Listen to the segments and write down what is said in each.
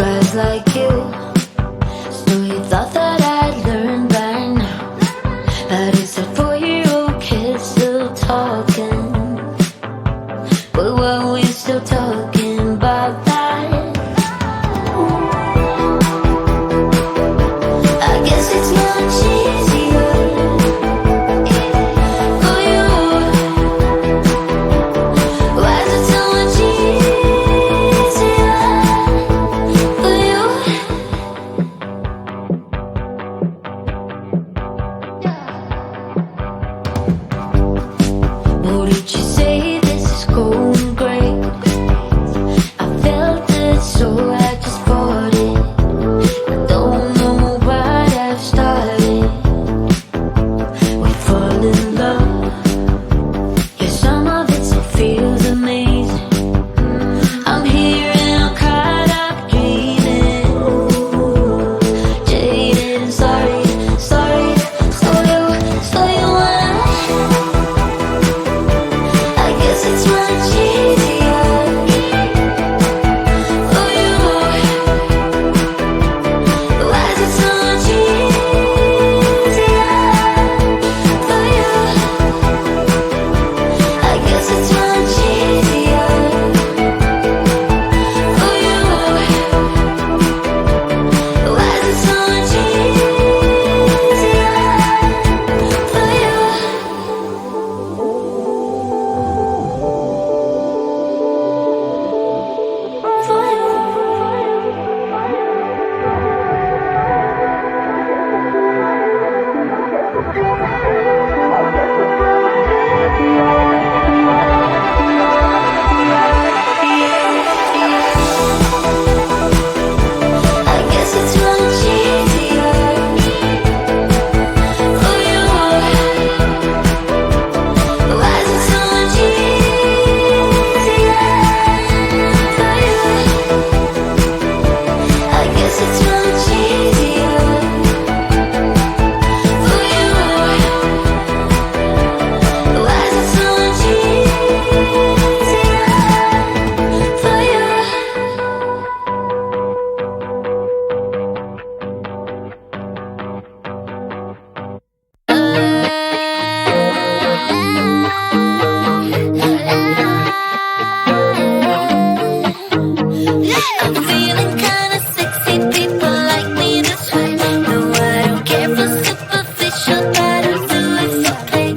guys like you. So you thought that I'd learn by now, but it's a 4-year-old kid still talking. But were we still talking about that? I guess it's much easier for you. Why is it so much easier for you? What did you say? This is going great. I felt it, so I just bought it. I don't know what I've started. We fall in love. Yeah, some of it still feels amazing. I'm here and I'm caught up dreaming. Jaded and sorry, sorry. So you wanna? I guess it's much easier for you. Why is it so much easier for you? I guess it's much easier for you. Why is it so much easier for you? I guess it's much easier for you. Why is it so much easier for you? I guess it's much easier for you. Why is it so much easier for you? I'm feeling kinda sexy, people like me this way. No, I don't care for superficial, but I'll do it for play.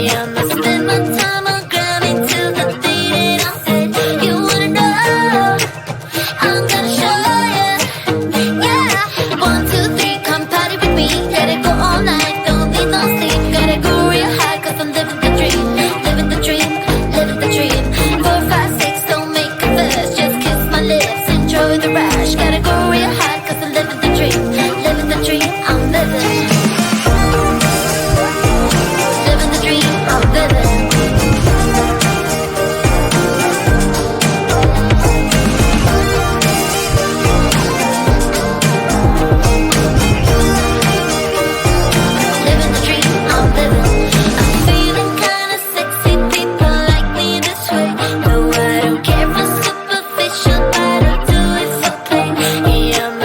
Yeah, I'ma spend my time on grinding till the day that I'm dead. You wanna know? I'm gonna show ya. Yeah, 1, 2, 3, come party with me. Let it go all night, don't need no sleep. Gotta go real high, 'cause I'm living the dream. Living the dream, living the dream. 4, 5, 6, don't make a fuss. Just kiss my lips, enjoy the rush. Gotta go real high, 'cause I'm living the dream. Living the dream, I'm living. Living the dream, I'm living. Living the dream, I'm living. I'm feeling kinda sexy, people like me this way. No, I don't care for superficial, but I'll do it for play. Yeah, I'ma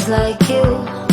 like you.